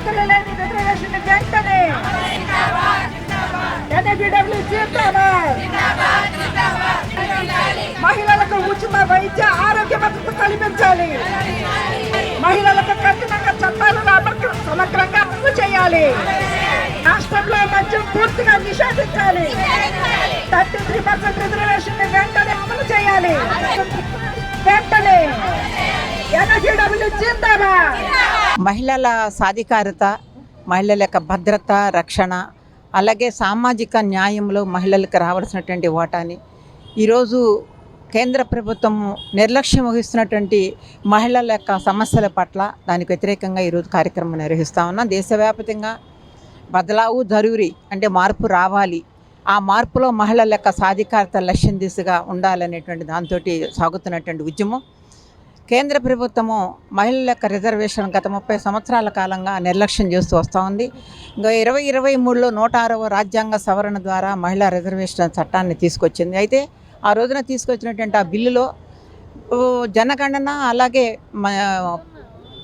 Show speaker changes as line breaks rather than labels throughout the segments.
షరతులు లేని రిజర్వేషన్ వెంటనే ఎన్ఏబిడబ్ల్యూ జిందాబాద్. మహిళలకు ఉచిత వైద్య ఆరోగ్య భద్రత కల్పించాలి. మహిళలకు కఠినంగా చట్టాలను సమగ్రంగా అమలు చేయాలి. రాష్ట్రంలో మద్యం పూర్తిగా నిషేధించాలి. 33% రిజర్వేషన్ వెంటనే అమలు చేయాలి. వెంటనే ఎన్ఏబిడబ్ల్యూ జిందాబాద్.
మహిళల సాధికారత, మహిళల యొక్క భద్రత, రక్షణ, అలాగే సామాజిక న్యాయంలో మహిళలకు రావాల్సినటువంటి వాటాని ఈరోజు కేంద్ర ప్రభుత్వం నిర్లక్ష్యం వహిస్తున్నటువంటి మహిళల యొక్క సమస్యల పట్ల దానికి వ్యతిరేకంగా ఈరోజు కార్యక్రమం నిర్వహిస్తూ ఉన్నాం. దేశవ్యాప్తంగా బదలావు జరూరీ, అంటే మార్పు రావాలి, ఆ మార్పులో మహిళల యొక్క సాధికారత లక్ష్యం దిశగా ఉండాలనేటువంటి దాంతో సాగుతున్నటువంటి ఉద్యమం. కేంద్ర ప్రభుత్వము మహిళల యొక్క రిజర్వేషన్ గత 30 సంవత్సరాల కాలంగా నిర్లక్ష్యం చేస్తూ వస్తూ ఉంది. ఇంకా 2023లో 106వ రాజ్యాంగ సవరణ ద్వారా మహిళా రిజర్వేషన్ చట్టాన్ని తీసుకొచ్చింది. అయితే ఆ రోజున తీసుకొచ్చినటువంటి ఆ బిల్లులో జనగణన అలాగే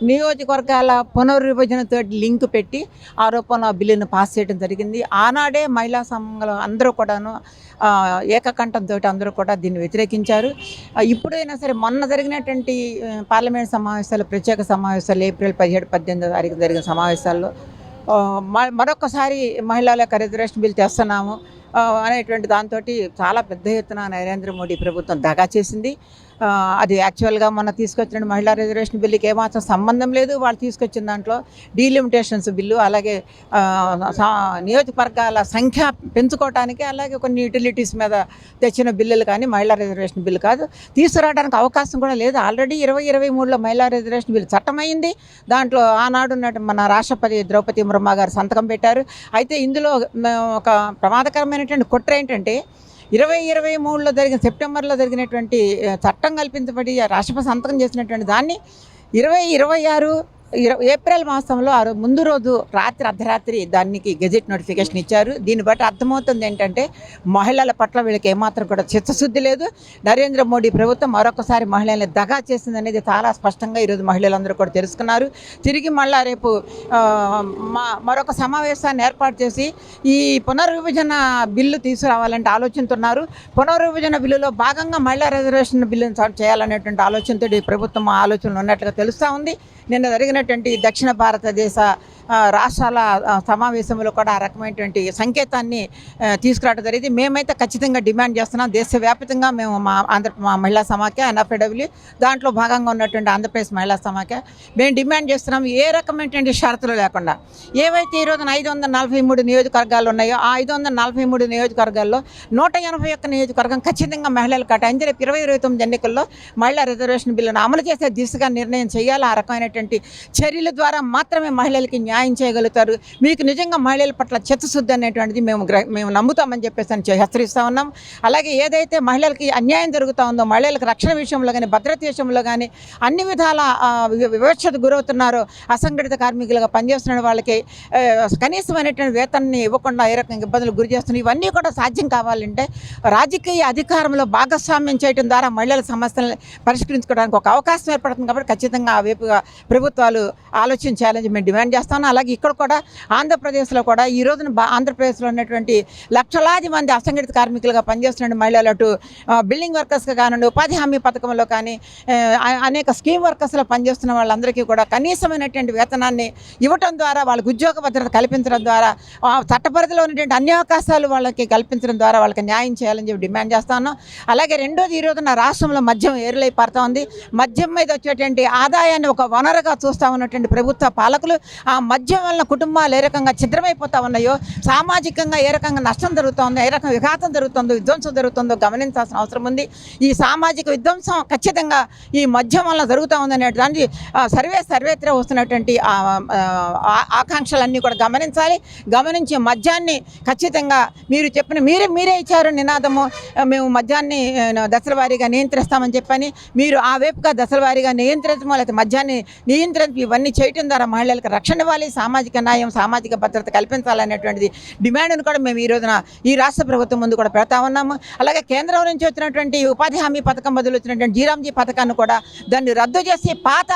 నియోజకవర్గాల పునర్విభజనతో లింక్ పెట్టి ఆరోపణ బిల్లును పాస్ చేయడం జరిగింది. ఆనాడే మహిళా సంఘాలు అందరూ కూడాను ఏకకంఠంతో అందరూ కూడా దీన్ని వ్యతిరేకించారు. ఇప్పుడైనా సరే మొన్న జరిగినటువంటి పార్లమెంట్ సమావేశాలు, ప్రత్యేక సమావేశాలు, ఏప్రిల్ 17-18 తారీఖు జరిగిన సమావేశాల్లో మరొకసారి మహిళల యొక్క రిజర్వేషన్ బిల్ తెస్తున్నాము అనేటువంటి దాంతో చాలా పెద్ద ఎత్తున నరేంద్ర మోడీ ప్రభుత్వం దగా చేసింది. అది యాక్చువల్గా మొన్న తీసుకొచ్చిన మహిళా రిజర్వేషన్ బిల్లుకి ఏమాత్రం సంబంధం లేదు. వాళ్ళు తీసుకొచ్చిన దాంట్లో డీలిమిటేషన్స్ బిల్లు, అలాగే నియోజకవర్గాల సంఖ్య పెంచుకోవడానికి, అలాగే కొన్ని యూటిలిటీస్ మీద తెచ్చిన బిల్లులు కానీ మహిళా రిజర్వేషన్ బిల్లు కాదు. తీసుకురావడానికి అవకాశం కూడా లేదు. ఆల్రెడీ 2023లో మహిళా రిజర్వేషన్ బిల్లు చట్టమైంది. దాంట్లో ఆనాడు మన రాష్ట్రపతి ద్రౌపది ముర్ము గారు సంతకం పెట్టారు. అయితే ఇందులో ఒక ప్రమాదకరమైనటువంటి కుట్ర ఏంటంటే 2023లో జరిగిన సెప్టెంబర్లో జరిగినటువంటి చట్టం కల్పించబడి రాష్ట్రపతి సంతకం చేసినటువంటి దాన్ని 2026 ఏప్రిల్ మాసంలో ముందు రోజు అర్ధరాత్రి దానికి గెజెట్ నోటిఫికేషన్ ఇచ్చారు. దీన్ని బట్టి అర్థమవుతుంది ఏంటంటే మహిళల పట్ల వీళ్ళకి ఏమాత్రం కూడా చిత్తశుద్ధి లేదు. నరేంద్ర మోడీ ప్రభుత్వం మరొకసారి మహిళల్ని దగా చేసింది అనేది చాలా స్పష్టంగా ఈరోజు మహిళలందరూ కూడా తెలుసుకున్నారు. తిరిగి మళ్ళా రేపు మరొక సమావేశాన్ని ఏర్పాటు చేసి ఈ పునర్విభజన బిల్లు తీసుకురావాలంటే ఆలోచిస్తున్నారు. పునర్విభజన బిల్లులో భాగంగా మహిళా రిజర్వేషన్ బిల్లును చేయాలనేటువంటి ఆలోచనతో ఈ ప్రభుత్వం ఆలోచనలు ఉన్నట్లుగా తెలుస్తూ ఉంది. నిన్న జరిగినటువంటి దక్షిణ భారతదేశ రాష్ట్రాల సమావేశంలో కూడా ఆ రకమైనటువంటి సంకేతాన్ని తీసుకురావడం జరిగింది. మేమైతే ఖచ్చితంగా డిమాండ్ చేస్తున్నాం. దేశవ్యాప్తంగా మేము మా మహిళా సమాఖ్య ఎన్ఎఫ్డబ్ల్యూ దాంట్లో భాగంగా ఉన్నటువంటి ఆంధ్రప్రదేశ్ మహిళా సమాఖ్య మేము డిమాండ్ చేస్తున్నాం. ఏ రకమైనటువంటి షరతులు లేకుండా ఏవైతే ఈ రోజున 543 నియోజకవర్గాలు ఉన్నాయో ఆ 543 నియోజకవర్గాల్లో 181 నియోజకవర్గం ఖచ్చితంగా మహిళలు కేటాయించి రేపు 2029 ఎన్నికల్లో మహిళా రిజర్వేషన్ బిల్లును అమలు చేసే దిశగా నిర్ణయం చేయాలి. ఆ రకమైనటువంటి చర్యల ద్వారా మాత్రమే మహిళలకి న్యాయం చేయగలుగుతారు. మీకు నిజంగా మహిళల పట్ల చిత్తశుద్ధి అనేటువంటిది మేము నమ్ముతామని చెప్పేసి హెచ్చరిస్తూ ఉన్నాం. అలాగే ఏదైతే మహిళలకి అన్యాయం జరుగుతూ ఉందో, మహిళలకు రక్షణ విషయంలో కానీ భద్రత విషయంలో కానీ అన్ని విధాల వివక్షకు గురవుతున్నారో, అసంఘటిత కార్మికులుగా పనిచేస్తున్న వాళ్ళకి కనీసమైనటువంటి వేతనాన్ని ఇవ్వకుండా ఏ రకంగా ఇబ్బందులు గురి చేస్తున్నారు. ఇవన్నీ కూడా సాధ్యం కావాలంటే రాజకీయ అధికారంలో భాగస్వామ్యం చేయడం ద్వారా మహిళల సమస్యలను పరిష్కరించుకోవడానికి ఒక అవకాశం ఏర్పడుతుంది. కాబట్టి ఖచ్చితంగా ఆ వైపుగా ప్రభుత్వాలు ఆలోచించాలని మేము డిమాండ్ చేస్తాను. అలాగే ఇక్కడ కూడా ఆంధ్రప్రదేశ్లో కూడా ఈ రోజున ఆంధ్రప్రదేశ్లో ఉన్నటువంటి లక్షలాది మంది అసంఘటిత కార్మికులుగా పనిచేస్తున్న మహిళలు అటు బిల్డింగ్ వర్కర్స్గా కానివ్వండి, ఉపాధి హామీ పథకంలో కానీ అనేక స్కీమ్ వర్కర్స్లో పనిచేస్తున్న వాళ్ళందరికీ కూడా కనీసమైనటువంటి వేతనాన్ని ఇవ్వటం ద్వారా వాళ్ళకి ఉద్యోగ భద్రత కల్పించడం ద్వారా చట్టపరిధిలో ఉన్నటువంటి అన్ని అవకాశాలు వాళ్ళకి కల్పించడం ద్వారా వాళ్ళకి న్యాయం చేయాలని చెప్పి డిమాండ్ చేస్తాను. అలాగే రెండోది, ఈ రోజున రాష్ట్రంలో మద్యం ఏరులై పడుతూ ఉంది. మద్యం మీద వచ్చేటువంటి ఆదాయాన్ని ఒక వనరుగా చూస్తూ ఉన్నటువంటి ప్రభుత్వ పాలకులు ఆ మద్యం వలన కుటుంబాలు ఏ రకంగా ఛిద్రమైపోతూ ఉన్నాయో, సామాజికంగా ఏ రకంగా నష్టం జరుగుతుందో, ఏ రకంగా విఘాతం జరుగుతుందో, విధ్వంసం జరుగుతుందో గమనించాల్సిన అవసరం ఉంది. ఈ సామాజిక విధ్వంసం ఖచ్చితంగా ఈ మద్యం వలన జరుగుతూ ఉందనే దాన్ని సర్వేత్రా వస్తున్నటువంటి ఆకాంక్షలన్నీ కూడా గమనించి మద్యాన్ని ఖచ్చితంగా మీరు చెప్పిన మీరే ఇచ్చారు నినాదము, మేము మద్యాన్ని దశల వారీగా నియంత్రిస్తామని చెప్పని మీరు ఆ వైపుగా దశల వారీగా నియంత్రించమో లేకపోతే మద్యాన్ని నియంత్రించ ఇవన్నీ చేయటం ద్వారా మహిళలకు రక్షణ ఇవ్వాలి. కావాలి, సామాజిక న్యాయం, సామాజిక భద్రత కల్పించాలనేటువంటిది డిమాండ్ను కూడా మేము ఈ రోజున ఈ రాష్ట్ర ప్రభుత్వం ముందు కూడా పెడతా ఉన్నాము. అలాగే కేంద్రం నుంచి వచ్చినటువంటి ఉపాధి హామీ పథకం బదులు వచ్చినటువంటి జీరాంజీ పథకాన్ని కూడా దాన్ని రద్దు చేసి పాత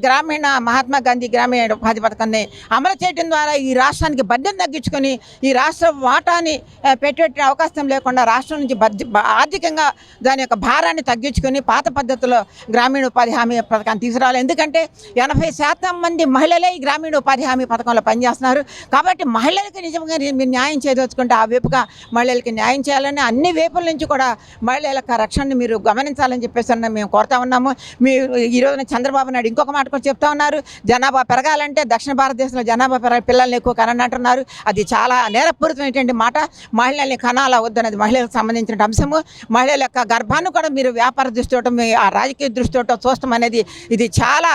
గ్రామీణ మహాత్మా గాంధీ గ్రామీణ ఉపాధి పథకాన్ని అమలు చేయడం ద్వారా ఈ రాష్ట్రానికి బడ్జెట్ తగ్గించుకొని ఈ రాష్ట్ర వాటాని పెట్టే అవకాశం లేకుండా రాష్ట్రం నుంచి ఆర్థికంగా దాని యొక్క భారాన్ని తగ్గించుకొని పాత పద్ధతిలో గ్రామీణ ఉపాధి హామీ పథకాన్ని తీసుకురావాలి. ఎందుకంటే 80% మంది మహిళలే ఈ గ్రామీణ ఉపాధి హామీ పథకంలో పనిచేస్తున్నారు. కాబట్టి మహిళలకి నిజంగా మీరు న్యాయం చేయదలుచుకుంటే ఆ వైపుగా మహిళలకి న్యాయం చేయాలని అన్ని వైపుల నుంచి కూడా మహిళల రక్షణని మీరు గమనించాలని చెప్పేసి మేము కోరుతా ఉన్నాము. మీరు ఈరోజున చంద్రబాబు నాయుడు ఇంకొక మాట కూడా చెప్తా ఉన్నారు, జనాభా పెరగాలంటే దక్షిణ భారతదేశంలో జనాభా పెరగాలి, పిల్లల్ని ఎక్కువ కనండి అంటున్నారు. అది చాలా నేరపూరితమైనటువంటి మాట. మహిళల్ని కనాల వద్దన్నది మహిళలకు సంబంధించిన అంశము. మహిళల యొక్క గర్భాన్ని కూడా మీరు వ్యాపార దృష్టితో ఆ రాజకీయ దృష్టితో చూడటం అనేది ఇది చాలా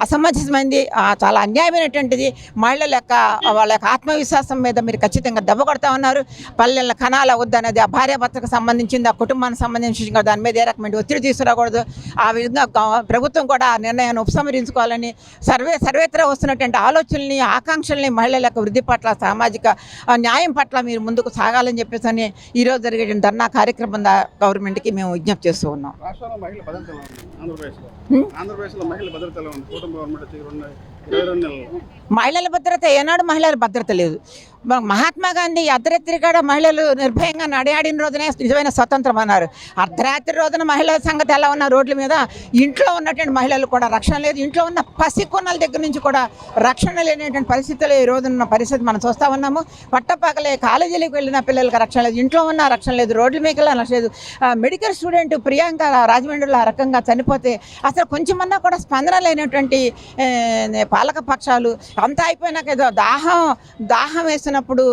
అసమంజసమైనది, చాలా అన్యాయమైనటువంటిది. మహిళల యొక్క వాళ్ళ యొక్క ఆత్మవిశ్వాసం మీద మీరు ఖచ్చితంగా దెబ్బ కొడతా ఉన్నారు. పల్లెల కనాల వద్దనేది ఆ భార్యాభర్తకు సంబంధించింది, ఆ కుటుంబానికి సంబంధించి దాని మీద ఏ రకమైన ఒత్తిడి తీసుకురాకూడదు. ఆ విధంగా ప్రభుత్వం కూడా ఆ నిర్ణయాన్ని ఉపసంహరించుకోవాలని సర్వేత్రా వస్తున్నటువంటి ఆలోచనల్ని, ఆకాంక్షల్ని మహిళల యొక్క వృద్ధి పట్ల, సామాజిక న్యాయం పట్ల మీరు ముందుకు సాగాలని చెప్పేసి అని ఈరోజు జరిగే ధర్నా కార్యక్రమం గవర్నమెంట్కి మేము విజ్ఞప్తి చేస్తూ ఉన్నాం. మహిళల భద్రత ఏనాడు మహిళల భద్రత లేదు. మహాత్మా గాంధీ అర్ధరాత్రి కాడ మహిళలు నిర్భయంగా నడియాడిన రోజునే నిజమైన స్వతంత్రం అన్నారు. అర్ధరాత్రి రోజున మహిళల సంగతి ఎలా ఉన్న రోడ్ల మీద ఇంట్లో ఉన్నటువంటి మహిళలు కూడా రక్షణ లేదు. ఇంట్లో ఉన్న పసికొన్నల దగ్గర నుంచి కూడా రక్షణ లేనటువంటి పరిస్థితులు ఈ రోజున్న పరిస్థితి మనం చూస్తూ ఉన్నాము. పట్టపగలే కాలేజీలకు వెళ్ళిన పిల్లలకు రక్షణ లేదు, ఇంట్లో ఉన్న రక్షణ లేదు, రోడ్ల మీద రక్షణ లేదు. మెడికల్ స్టూడెంట్ ప్రియాంక రాజమండ్రిలో ఆ రకంగా చనిపోతే అసలు కొంచెమన్నా కూడా స్పందన లేనటువంటి పాలక పక్షాలు అంతా అయిపోయినాక ఏదో దాహం వేసినప్పుడు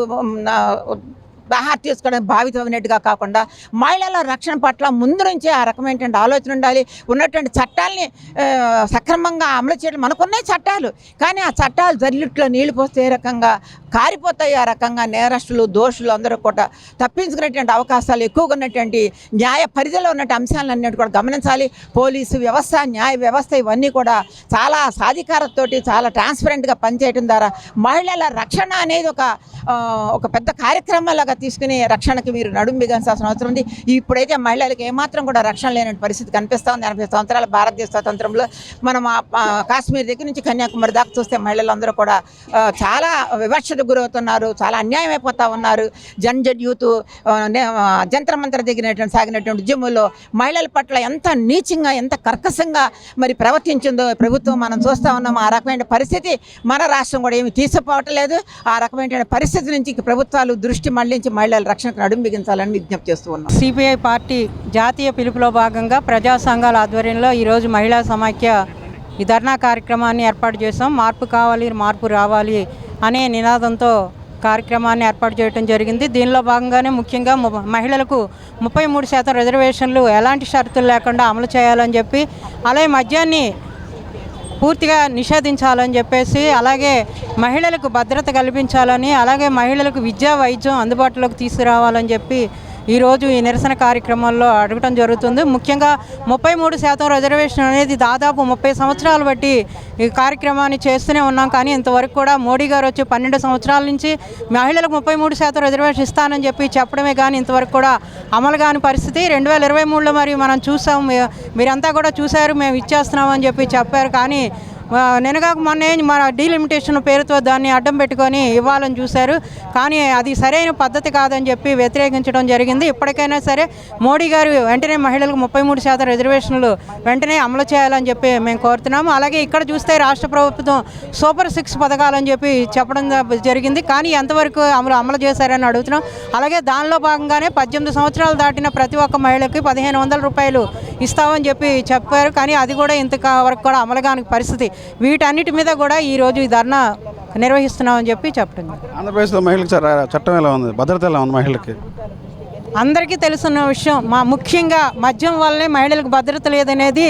దాహార్ తీసుకోవడానికి భావితమైనట్టుగా కాకుండా మహిళల రక్షణ పట్ల ముందు నుంచే ఆ రకమైనటువంటి ఆలోచన ఉండాలి. ఉన్నటువంటి చట్టాలని సక్రమంగా అమలు చేయడం, మనకున్నాయి చట్టాలు, కానీ ఆ చట్టాలు జల్లిట్లో నీళ్లు పోస్తే ఏ రకంగా కారిపోతాయి. ఆ రకంగా నేరస్తులు, దోషులు అందరూ కూడా తప్పించుకునేటువంటి అవకాశాలు ఎక్కువగా ఉన్నటువంటి న్యాయ పరిధిలో ఉన్నటువంటి అంశాలన్నిటి కూడా గమనించాలి. పోలీసు వ్యవస్థ, న్యాయ వ్యవస్థ ఇవన్నీ కూడా చాలా సాధికారతతోటి చాలా ట్రాన్స్పరెంట్గా పనిచేయడం ద్వారా మహిళల రక్షణ అనేది ఒక పెద్ద కార్యక్రమాలాగా తీసుకుని రక్షణకి మీరు నడుము బిగించాల్సిన అవసరం ఉంది. ఇప్పుడైతే మహిళలకు ఏమాత్రం కూడా రక్షణ లేని పరిస్థితి కనిపిస్తూ ఉంది. 80 సంవత్సరాల భారతదేశ స్వాతంత్రంలో మనం కాశ్మీర్ దగ్గర నుంచి కన్యాకుమారి దాకా చూస్తే మహిళలందరూ కూడా చాలా వివక్షకు గురవుతున్నారు, చాలా అన్యాయం అయిపోతూ ఉన్నారు. జన్జడ్ యూత్ జంతర్ మంతర్ దగ్గర సాగినటువంటి ఉద్యమంలో మహిళల పట్ల ఎంత నీచంగా, ఎంత కర్కశంగా మరి ప్రవర్తించిందో ప్రభుత్వం మనం చూస్తూ ఉన్నాము. ఆ రకమైన పరిస్థితి మన రాష్ట్రం కూడా ఏమి తీసుకుపోవటం లేదు. ఆ రకమైన పరిస్థితి నుంచి ప్రభుత్వాలు దృష్టి మళ్లించి మహిళల రక్షణకు నడుం బిగించాలని విజ్ఞప్తి చేస్తూ ఉన్నాం.
సిపిఐ పార్టీ జాతీయ పిలుపులో భాగంగా ప్రజా సంఘాల ఆధ్వర్యంలో ఈరోజు మహిళా సమాఖ్య ఈ ధర్నా కార్యక్రమాన్ని ఏర్పాటు చేసాం. మార్పు కావాలి, మార్పు రావాలి అనే నినాదంతో కార్యక్రమాన్ని ఏర్పాటు చేయడం జరిగింది. దీనిలో భాగంగానే ముఖ్యంగా మహిళలకు 33% రిజర్వేషన్లు ఎలాంటి షరతులు లేకుండా అమలు చేయాలని చెప్పి, అలాగే మద్యాన్ని పూర్తిగా నిషేధించాలని చెప్పేసి, అలాగే మహిళలకు భద్రత కల్పించాలని, అలాగే మహిళలకు విద్యా, వైద్యం అందుబాటులోకి తీసుకురావాలని చెప్పి ఈరోజు ఈ నిరసన కార్యక్రమాల్లో అడగటం జరుగుతుంది. ముఖ్యంగా 33% రిజర్వేషన్ అనేది దాదాపు 30 సంవత్సరాలు బట్టి ఈ కార్యక్రమాన్ని చేస్తూనే ఉన్నాం. కానీ ఇంతవరకు కూడా మోడీ గారు వచ్చి 12 సంవత్సరాల నుంచి మహిళలకు 33% రిజర్వేషన్ ఇస్తానని చెప్పి చెప్పడమే కానీ ఇంతవరకు కూడా అమలు కాని పరిస్థితి. 2023లో మరి మనం చూసాం, మీరంతా కూడా చూశారు, మేము ఇచ్చేస్తున్నామని చెప్పి చెప్పారు. కానీ నిన్నగాక మొన్నే మన డీలిమిటేషన్ పేరుతో దాన్ని అడ్డం పెట్టుకొని ఇవ్వాలని చూశారు. కానీ అది సరైన పద్ధతి కాదని చెప్పి వ్యతిరేకించడం జరిగింది. ఇప్పటికైనా సరే మోడీ గారు వెంటనే మహిళలకు 33% రిజర్వేషన్లు వెంటనే అమలు చేయాలని చెప్పి మేము కోరుతున్నాము. అలాగే ఇక్కడ చూస్తే రాష్ట్ర ప్రభుత్వం సూపర్ 6 పథకాలని చెప్పి చెప్పడం జరిగింది. కానీ ఎంతవరకు అమలు చేశారని అడుగుతున్నాం. అలాగే దానిలో భాగంగానే 18 సంవత్సరాలు దాటిన ప్రతి ఒక్క మహిళకి 1500 రూపాయలు ఇస్తామని చెప్పి చెప్పారు. కానీ అది కూడా ఇంతవరకు కూడా అమలు కాని పరిస్థితి. వీటన్నిటి మీద కూడా ఈరోజు ఈ ధర్నా నిర్వహిస్తున్నామని చెప్పి చెప్పడం.
ఆంధ్రప్రదేశ్లో మహిళలకు చట్టం ఎలా ఉంది, భద్రత ఎలా ఉంది మహిళలకి?
అందరికీ తెలుసున్న విషయం. ముఖ్యంగా మద్యం వల్లనే మహిళలకు భద్రత లేదనేది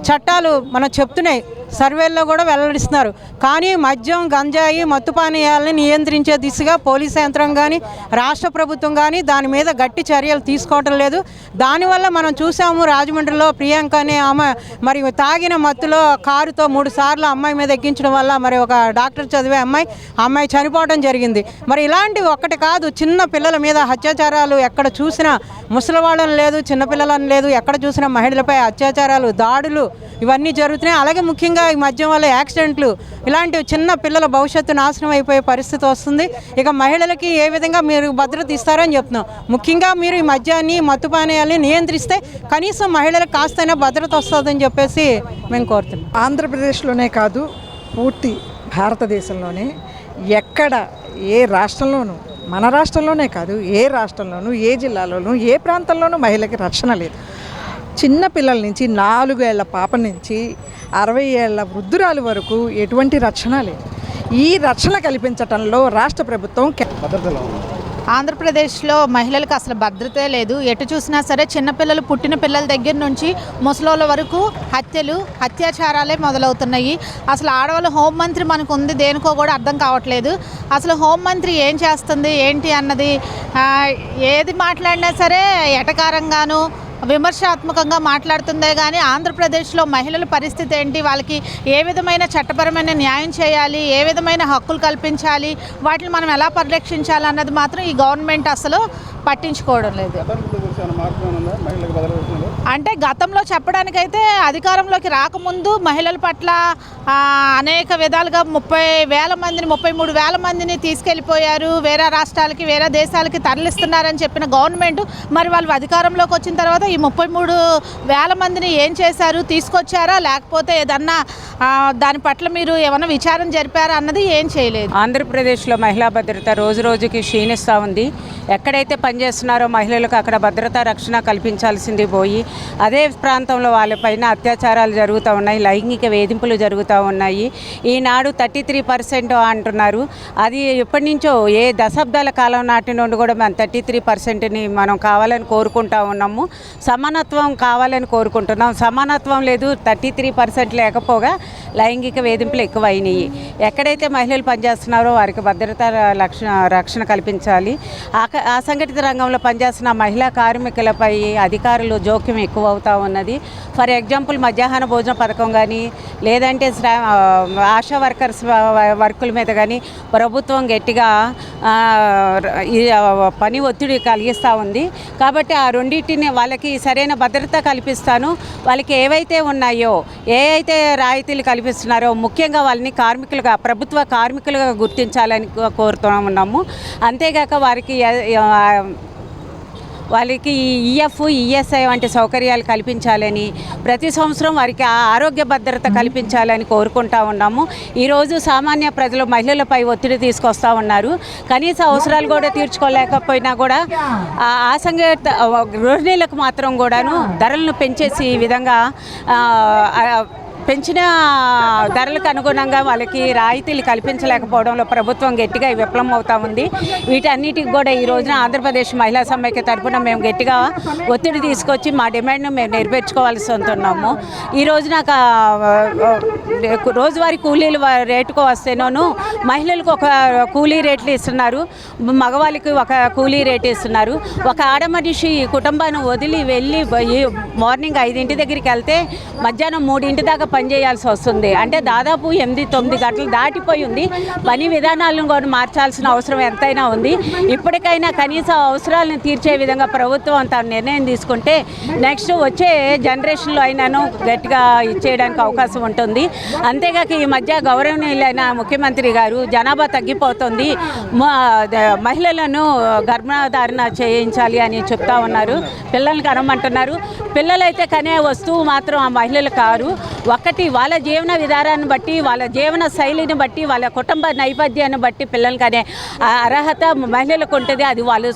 చట్టాలు మనం చెప్తున్నాయి. సర్వేల్లో కూడా వెల్లడిస్తున్నారు. కానీ మద్యం, గంజాయి, మత్తు పానీయాలని నియంత్రించే దిశగా పోలీసు యంత్రం కానీ రాష్ట్ర ప్రభుత్వం కానీ దాని మీద గట్టి చర్యలు తీసుకోవటం లేదు. దానివల్ల మనం చూసాము రాజమండ్రిలో ప్రియాంక అనే ఆమె మరి తాగిన మత్తులో కారుతో 3 సార్లు అమ్మాయి మీద ఎక్కించడం వల్ల మరి ఒక డాక్టర్ చదివే అమ్మాయి చనిపోవడం జరిగింది. మరి ఇలాంటివి ఒక్కటి కాదు, చిన్న పిల్లల మీద అత్యాచారాలు ఎక్కడ చూసినా, ముసలివాళ్ళని లేదు, చిన్నపిల్లలని లేదు, ఎక్కడ చూసినా మహిళలపై అత్యాచారాలు, దాడులు ఇవన్నీ జరుగుతున్నాయి. అలాగే ముఖ్యంగా ఈ మద్యం వల్ల యాక్సిడెంట్లు, ఇలాంటివి చిన్న పిల్లల భవిష్యత్తు నాశనం అయిపోయే పరిస్థితి వస్తుంది. ఇక మహిళలకి ఏ విధంగా మీరు భద్రత ఇస్తారని చెప్తున్నాం. ముఖ్యంగా మీరు ఈ మద్యాన్ని, మత్తు పానీయాల్ని నియంత్రిస్తే కనీసం మహిళలకు కాస్తైనా భద్రత వస్తుందని చెప్పేసి మేము కోరుతున్నాం.
ఆంధ్రప్రదేశ్లోనే కాదు, పూర్తి భారతదేశంలోనే ఎక్కడ ఏ రాష్ట్రంలోనూ, మన రాష్ట్రంలోనే కాదు ఏ రాష్ట్రంలోనూ, ఏ జిల్లాలోనూ, ఏ ప్రాంతంలోనూ మహిళకి రక్షణ లేదు. చిన్న పిల్లల నుంచి 4 ఏళ్ల పాప నుంచి 60 ఏళ్ల వృద్ధురాలు వరకు ఎటువంటి రక్షణ లేదు. ఈ రక్షణ కల్పించటంలో రాష్ట్ర ప్రభుత్వం
భద్రత ఎలా ఉంది?
ఆంధ్రప్రదేశ్లో మహిళలకు అసలు భద్రతే లేదు. ఎటు చూసినా సరే చిన్నపిల్లలు, పుట్టిన పిల్లల దగ్గర నుంచి ముసలోళ్ళ వరకు అత్యాచారాలే మొదలవుతున్నాయి. అసలు ఆడవాళ్ళు హోంమంత్రి మనకు ఉంది, దేనికో కూడా అర్థం కావట్లేదు. అసలు హోంమంత్రి ఏం చేస్తుంది ఏంటి అన్నది, ఏది మాట్లాడినా సరే ఎటకారంగాను విమర్శాత్మకంగా మాట్లాడుతుందే కానీ ఆంధ్రప్రదేశ్లో మహిళల పరిస్థితి ఏంటి, వాళ్ళకి ఏ విధమైన చట్టపరమైన న్యాయం చేయాలి, ఏ విధమైన హక్కులు కల్పించాలి, వాటిని మనం ఎలా పరిరక్షించాలి అన్నది మాత్రం ఈ గవర్నమెంట్ అసలు పట్టించుకోవడం లేదు. అంటే గతంలో చెప్పడానికైతే అధికారంలోకి రాకముందు మహిళల పట్ల అనేక విధాలుగా 33,000 మందిని తీసుకెళ్ళిపోయారు, వేరే రాష్ట్రాలకి, వేరే దేశాలకి తరలిస్తున్నారని చెప్పిన గవర్నమెంట్ మరి వాళ్ళు అధికారంలోకి వచ్చిన తర్వాత ఈ 33,000 మందిని ఏం చేశారు, తీసుకొచ్చారా లేకపోతే ఏదన్నా దాని పట్ల మీరు ఏమైనా విచారణ జరిపారా అన్నది ఏం చేయలేదు.
ఆంధ్రప్రదేశ్లో మహిళా భద్రత రోజు రోజుకి క్షీణిస్తూ ఉంది. ఎక్కడైతే పనిచేస్తున్నారో మహిళలకు అక్కడ భద్రతా రక్షణ కల్పించాల్సింది పోయి అదే ప్రాంతంలో వాళ్ళపైన అత్యాచారాలు జరుగుతూ ఉన్నాయి, లైంగిక వేధింపులు జరుగుతూ ఉన్నాయి. ఈనాడు 33% అంటున్నారు. అది ఎప్పటి నుంచో ఏ దశాబ్దాల కాలం నాటి నుండి కూడా మనం 33%ని మనం కావాలని కోరుకుంటా ఉన్నాము. సమానత్వం కావాలని కోరుకుంటున్నాం. సమానత్వం లేదు, 33% లేకపోగా లైంగిక వేధింపులు ఎక్కువైనాయి. ఎక్కడైతే మహిళలు పనిచేస్తున్నారో వారికి భద్రతా రక్షణ కల్పించాలి. అసంఘటిత రంగంలో పనిచేస్తున్న మహిళా కార్మికులపై అధికారులు జోక్యం ఎక్కువ అవుతూ ఉన్నది. ఫర్ ఎగ్జాంపుల్ మధ్యాహ్న భోజన పథకం కానీ లేదంటే ఆశా వర్కర్స్ వర్కుల మీద కానీ ప్రభుత్వం గట్టిగా పని ఒత్తిడి కలిగిస్తూ ఉంది. కాబట్టి ఆ రెండింటిని వాళ్ళకి సరైన భద్రత కల్పిస్తాను. వాళ్ళకి ఏవైతే ఉన్నాయో, ఏ అయితే రాయితీలు కల్పిస్తున్నారో ముఖ్యంగా వాళ్ళని కార్మికులుగా, ప్రభుత్వ కార్మికులుగా గుర్తించాలని కోరుతూ ఉన్నాము. అంతేగాక వాళ్ళకి ఈఎఫ్, ఈఎస్ఐ వంటి సౌకర్యాలు కల్పించాలని, ప్రతి సంవత్సరం వారికి ఆరోగ్య భద్రత కల్పించాలని కోరుకుంటా ఉన్నాము. ఈరోజు సామాన్య ప్రజలు మహిళలపై ఒత్తిడి తీసుకొస్తూ ఉన్నారు. కనీస అవసరాలు కూడా తీర్చుకోలేకపోయినా కూడా అసంఘటిత గృహిణీలకు మాత్రం కూడాను ధరలను పెంచేసి ఈ విధంగా పెంచిన ధరలకు అనుగుణంగా వాళ్ళకి రాయితీలు కల్పించలేకపోవడంలో ప్రభుత్వం గట్టిగా విఫలం అవుతూ ఉంది. వీటన్నిటికి కూడా ఈ రోజున ఆంధ్రప్రదేశ్ మహిళా సమైక్య తరఫున మేము గట్టిగా ఒత్తిడి తీసుకొచ్చి మా డిమాండ్ను మేము నెరవేర్చుకోవాల్సి ఉంటున్నాము. ఈ రోజున రోజువారీ కూలీలు రేటుకు వస్తేనూ మహిళలకు ఒక కూలీ రేట్లు ఇస్తున్నారు, మగవాళ్ళకి ఒక కూలీ రేటు ఇస్తున్నారు. ఒక ఆడమనిషి కుటుంబాన్ని వదిలి వెళ్ళి మార్నింగ్ 5 దగ్గరికి వెళ్తే మధ్యాహ్నం 3 దాకా పనిచేయాల్సి వస్తుంది. అంటే దాదాపు 8-9 గంటలు దాటిపోయి ఉంది. పని విధానాలను కూడా మార్చాల్సిన అవసరం ఎంతైనా ఉంది. ఇప్పటికైనా కనీస అవసరాలను తీర్చే విధంగా ప్రభుత్వం తన నిర్ణయం తీసుకుంటే నెక్స్ట్ వచ్చే జనరేషన్లో అయినాను గట్టిగా ఇచ్చేయడానికి అవకాశం ఉంటుంది. అంతేగాక ఈ మధ్య గౌరవనీయులైన ముఖ్యమంత్రి గారు జనాభా తగ్గిపోతుంది, మహిళలను గర్భధారణ చేయించాలి అని చెప్తా ఉన్నారు, పిల్లల్ని కనమంటున్నారు. పిల్లలైతే కనే వస్తువు మాత్రం ఆ మహిళలు కారు. ఒకటి వాళ్ళ జీవన విధానాన్ని బట్టి, వాళ్ళ జీవన శైలిని బట్టి, వాళ్ళ కుటుంబ నేపథ్యాన్ని బట్టి పిల్లలకి అనే అర్హత మహిళలకు ఉంటుంది. అది వాళ్ళ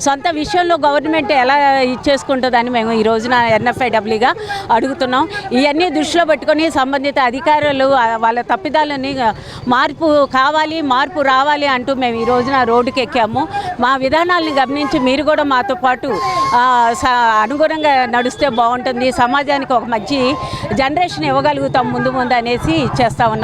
సొంత విషయంలో గవర్నమెంట్ ఎలా ఇచ్చేసుకుంటుందని మేము ఈ రోజున NFIWగా అడుగుతున్నాం. ఇవన్నీ దృష్టిలో పెట్టుకొని సంబంధిత అధికారులు వాళ్ళ తప్పిదాలని మార్పు రావాలి అంటూ మేము ఈ రోజున రోడ్డుకి ఎక్కాము. మా విధానాలను గమనించి మీరు కూడా మాతో పాటు అనుగుణంగా నడిస్తే బాగుంటుంది. సమాజానికి ఒక మంచి
జనరేషన్ ఇవ్వగలుగుతాం ముందు ముందు అనేసి చేస్తా ఉన్నాం.